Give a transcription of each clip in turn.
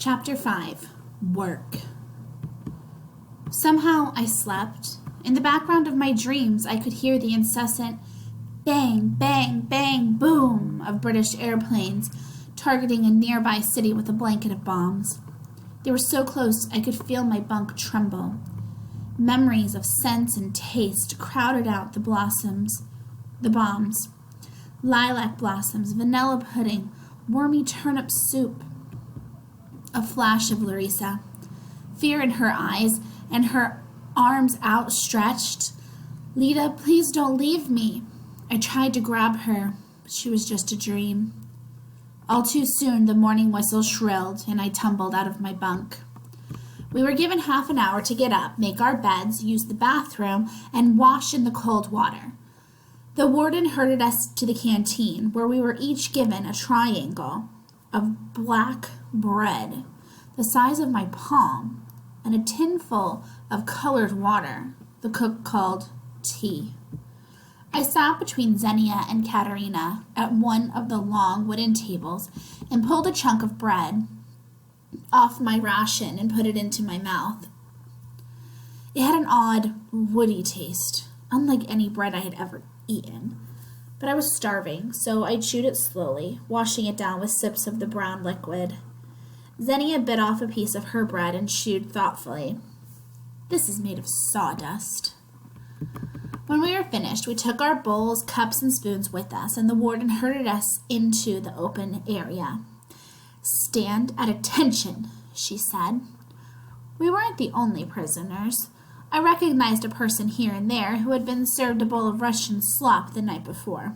Chapter 5. Work. Somehow I slept. In the background of my dreams, I could hear the incessant bang, bang, bang, boom of British airplanes targeting a nearby city with a blanket of bombs. They were so close I could feel my bunk tremble. Memories of scents and taste crowded out the bombs. Lilac blossoms, vanilla pudding, wormy turnip soup. A flash of Larissa, fear in her eyes and her arms outstretched. "Lita, please don't leave me." I tried to grab her, but she was just a dream. All too soon the morning whistle shrilled and I tumbled out of my bunk. We were given half an hour to get up, make our beds, use the bathroom, and wash in the cold water. The warden herded us to the canteen, where we were each given a triangle of black bread the size of my palm and a tin full of colored water the cook called tea. I sat between Xenia and Katerina at one of the long wooden tables and pulled a chunk of bread off my ration and put it into my mouth. It had an odd, woody taste, unlike any bread I had ever eaten. But I was starving, so I chewed it slowly, washing it down with sips of the brown liquid. Xenia bit off a piece of her bread and chewed thoughtfully. "This is made of sawdust." When we were finished, we took our bowls, cups, and spoons with us, and the warden herded us into the open area. "Stand at attention," she said. We weren't the only prisoners. I recognized a person here and there who had been served a bowl of Russian slop the night before.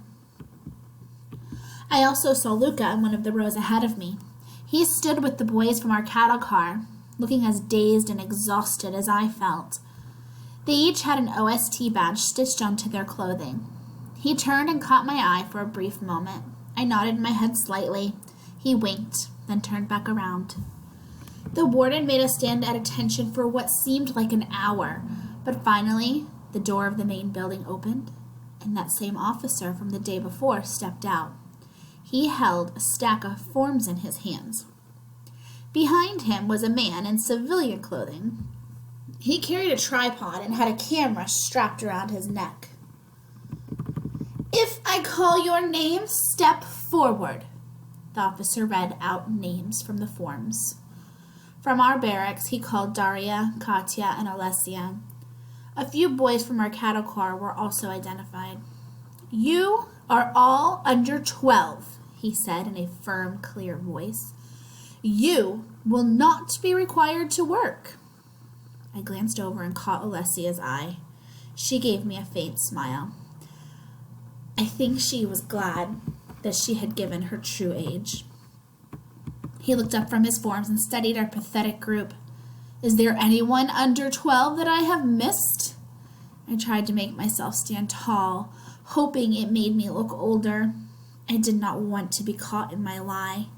I also saw Luca in one of the rows ahead of me. He stood with the boys from our cattle car, looking as dazed and exhausted as I felt. They each had an OST badge stitched onto their clothing. He turned and caught my eye for a brief moment. I nodded my head slightly. He winked, then turned back around. The warden made us stand at attention for what seemed like an hour, but finally the door of the main building opened, and that same officer from the day before stepped out. He held a stack of forms in his hands. Behind him was a man in civilian clothing. He carried a tripod and had a camera strapped around his neck. "If I call your name, step forward." The officer read out names from the forms. From our barracks, he called Daria, Katya, and Alessia. A few boys from our cattle car were also identified. "You are all under 12, he said in a firm, clear voice. "You will not be required to work." I glanced over and caught Alessia's eye. She gave me a faint smile. I think she was glad that she had given her true age. He looked up from his forms and studied our pathetic group. "Is there anyone under 12 that I have missed?" I tried to make myself stand tall, hoping it made me look older. I did not want to be caught in my lie.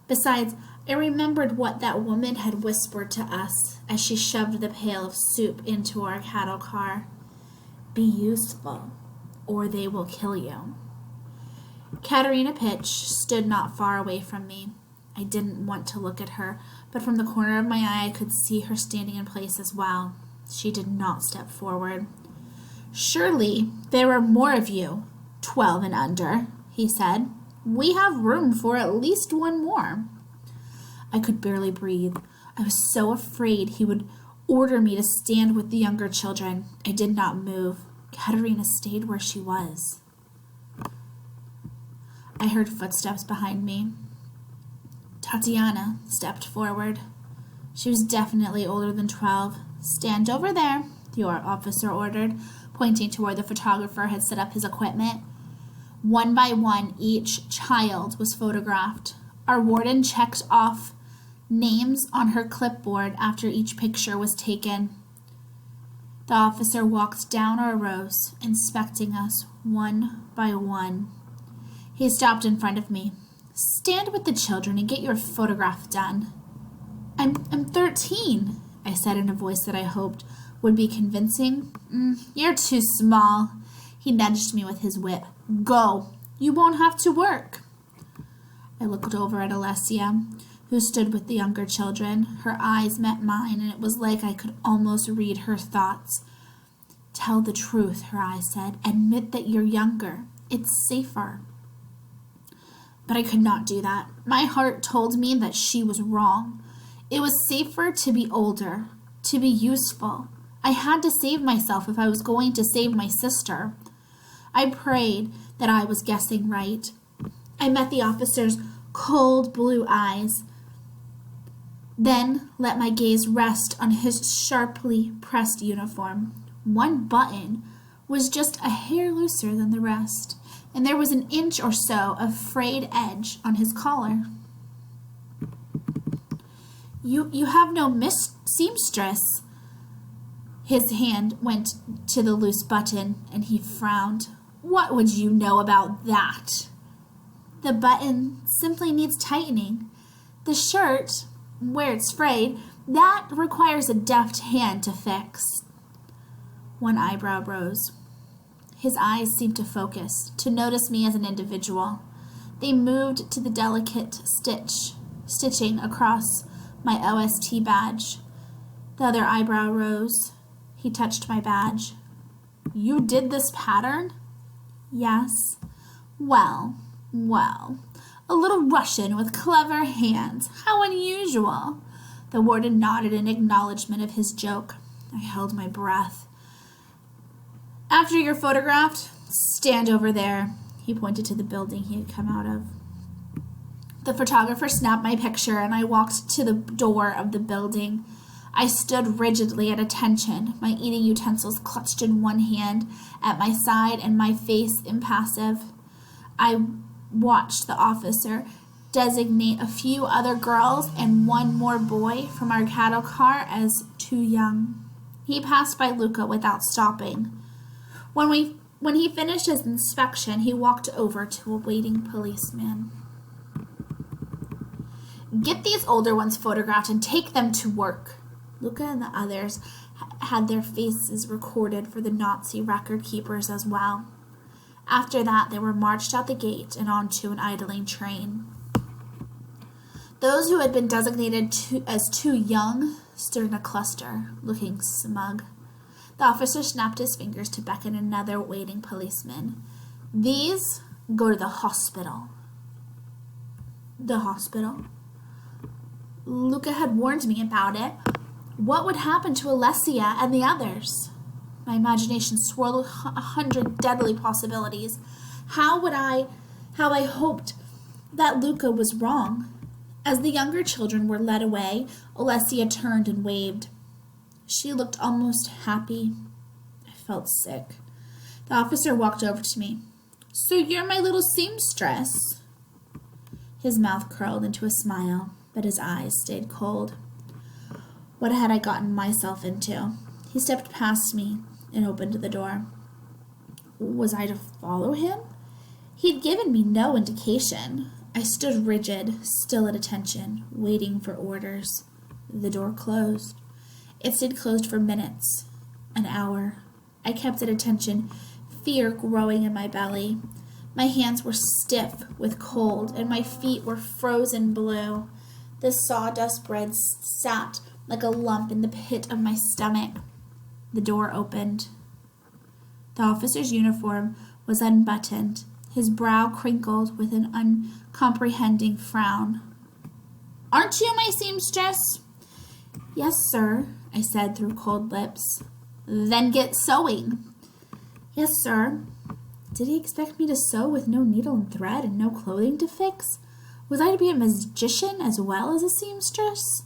Besides, I remembered what that woman had whispered to us as she shoved the pail of soup into our cattle car. "Be useful, or they will kill you." Katerina Pitch stood not far away from me. I didn't want to look at her, but from the corner of my eye I could see her standing in place as well. She did not step forward. "Surely there are more of you, 12 and under," he said. "We have room for at least one more." I could barely breathe. I was so afraid he would order me to stand with the younger children. I did not move. Katerina stayed where she was. I heard footsteps behind me. Tatiana stepped forward. She was definitely older than 12. "Stand over there," the officer ordered, pointing to where the photographer had set up his equipment. One by one, each child was photographed. Our warden checked off names on her clipboard after each picture was taken. The officer walked down our rows, inspecting us one by one. He stopped in front of me. "Stand with the children and get your photograph done." I'm 13, I said in a voice that I hoped would be convincing. You're too small." He nudged me with his whip. "Go. You won't have to work." I looked over at Alessia. who stood with the younger children. Her eyes met mine, and it was like I could almost read her thoughts. "Tell the truth," her eyes said. "Admit that you're younger. It's safer." But I could not do that. My heart told me that she was wrong. It was safer to be older, to be useful. I had to save myself if I was going to save my sister. I prayed that I was guessing right. I met the officer's cold blue eyes, then let my gaze rest on his sharply pressed uniform. One button was just a hair looser than the rest, and there was an inch or so of frayed edge on his collar. You have no seamstress." His hand went to the loose button, and he frowned. "What would you know about that?" "The button simply needs tightening. The shirt, where it's frayed, that requires a deft hand to fix." One eyebrow rose. His eyes seemed to focus, to notice me as an individual. They moved to the delicate stitching across my OST badge. The other eyebrow rose. He touched my badge. "You did this pattern?" "Yes." Well. A little Russian with clever hands. How unusual." The warden nodded in acknowledgement of his joke. I held my breath. "After you're photographed, stand over there." He pointed to the building he had come out of. The photographer snapped my picture, and I walked to the door of the building. I stood rigidly at attention, my eating utensils clutched in one hand at my side and my face impassive. I watched the officer designate a few other girls and one more boy from our cattle car as too young. He passed by Luca without stopping. When he finished his inspection, he walked over to a waiting policeman. "Get these older ones photographed and take them to work." Luca and the others had their faces recorded for the Nazi record keepers as well. After that, they were marched out the gate and onto an idling train. Those who had been designated as too young stood in a cluster, looking smug. The officer snapped his fingers to beckon another waiting policeman. "These go to the hospital." The hospital? Luca had warned me about it. What would happen to Alessia and the others? My imagination swirled 100 deadly possibilities. How I hoped that Luca was wrong. As the younger children were led away, Alessia turned and waved. She looked almost happy. I felt sick. The officer walked over to me. "So you're my little seamstress?" His mouth curled into a smile, but his eyes stayed cold. What had I gotten myself into? He stepped past me and opened the door. Was I to follow him? He'd given me no indication. I stood rigid, still at attention, waiting for orders. The door closed. It stayed closed for minutes, an hour. I kept at attention, fear growing in my belly. My hands were stiff with cold, and my feet were frozen blue. The sawdust bread sat like a lump in the pit of my stomach. The door opened. The officer's uniform was unbuttoned, his brow crinkled with an uncomprehending frown. "Aren't you my seamstress?" "Yes, sir," I said through cold lips. "Then get sewing." "Yes, sir." Did he expect me to sew with no needle and thread and no clothing to fix? Was I to be a magician as well as a seamstress?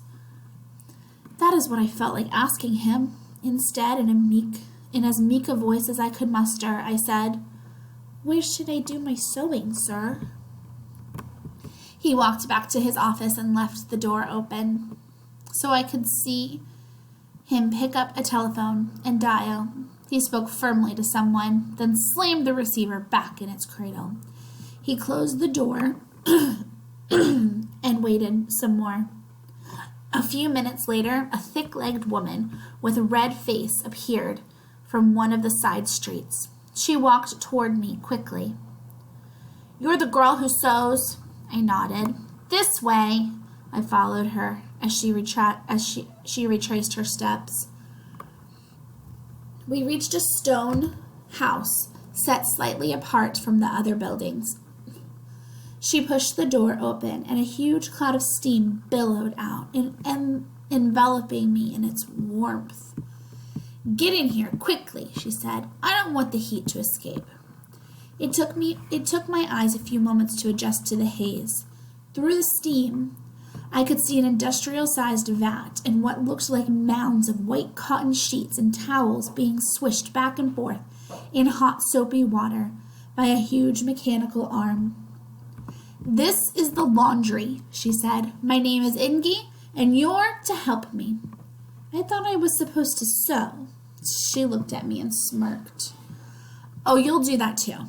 That is what I felt like asking him. Instead, in as meek a voice as I could muster, I said, "Where should I do my sewing, sir?" He walked back to his office and left the door open, so I could see him pick up a telephone and dial. He spoke firmly to someone, then slammed the receiver back in its cradle. He closed the door and waited some more. A few minutes later, a thick-legged woman with a red face appeared from one of the side streets. She walked toward me quickly. "You're the girl who sews?" I nodded. "This way." I followed her as she retraced her steps. We reached a stone house set slightly apart from the other buildings. She pushed the door open, and a huge cloud of steam billowed out, enveloping me in its warmth. "Get in here, quickly," she said. "I don't want the heat to escape." It took my eyes a few moments to adjust to the haze. Through the steam, I could see an industrial-sized vat and what looked like mounds of white cotton sheets and towels being swished back and forth in hot, soapy water by a huge mechanical arm. "This is the laundry," she said. "My name is Ingi, and you're to help me." I thought I was supposed to sew. She looked at me and smirked. "Oh, you'll do that too.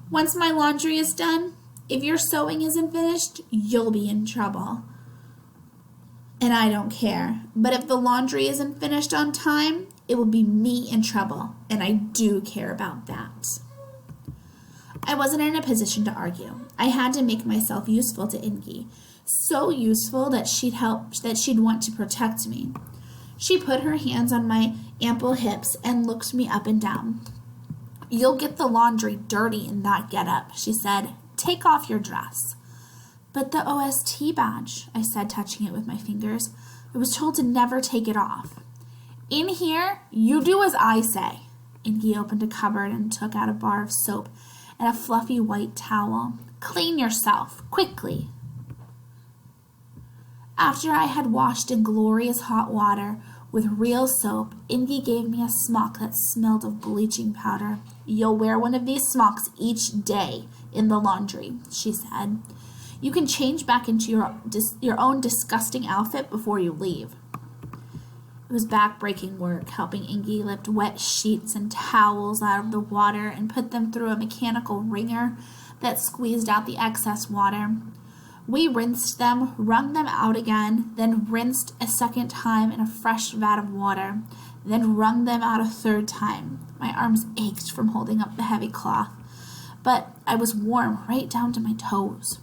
Once my laundry is done, if your sewing isn't finished, you'll be in trouble. And I don't care. But if the laundry isn't finished on time, it will be me in trouble, and I do care about that." I wasn't in a position to argue. I had to make myself useful to Ingi, so useful that she'd want to protect me. She put her hands on my ample hips and looked me up and down. "You'll get the laundry dirty in that getup," she said. "Take off your dress." "But the OST badge," I said, touching it with my fingers. "I was told to never take it off." "In here, you do as I say." Ingi opened a cupboard and took out a bar of soap and a fluffy white towel. "Clean yourself, quickly." After I had washed in glorious hot water with real soap, Ingi gave me a smock that smelled of bleaching powder. "You'll wear one of these smocks each day in the laundry," she said. "You can change back into your own disgusting outfit before you leave." It was back-breaking work helping Ingi lift wet sheets and towels out of the water and put them through a mechanical wringer that squeezed out the excess water. We rinsed them, wrung them out again, then rinsed a second time in a fresh vat of water, then wrung them out a third time. My arms ached from holding up the heavy cloth, but I was warm right down to my toes.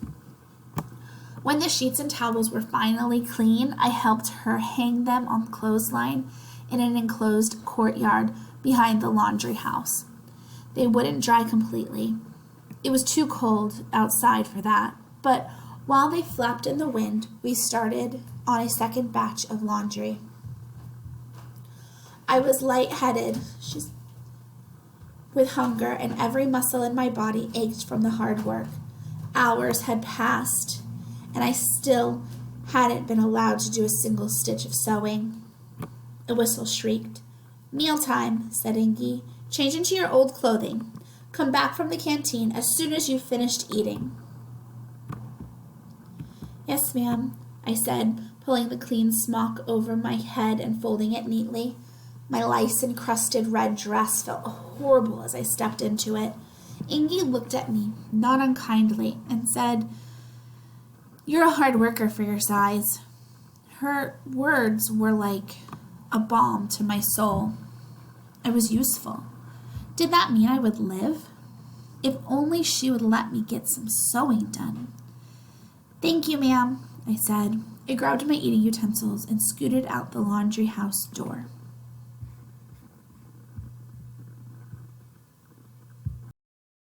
When the sheets and towels were finally clean, I helped her hang them on the clothesline in an enclosed courtyard behind the laundry house. They wouldn't dry completely. It was too cold outside for that, but while they flapped in the wind, we started on a second batch of laundry. I was lightheaded with hunger, and every muscle in my body ached from the hard work. Hours had passed, and I still hadn't been allowed to do a single stitch of sewing. A whistle shrieked. "Mealtime," said Ingi. "Change into your old clothing. Come back from the canteen as soon as you've finished eating." "Yes, ma'am," I said, pulling the clean smock over my head and folding it neatly. My lice-encrusted red dress felt horrible as I stepped into it. Ingi looked at me, not unkindly, and said, "You're a hard worker for your size." Her words were like a balm to my soul. I was useful. Did that mean I would live? If only she would let me get some sewing done. "Thank you, ma'am," I said. I grabbed my eating utensils and scooted out the laundry house door.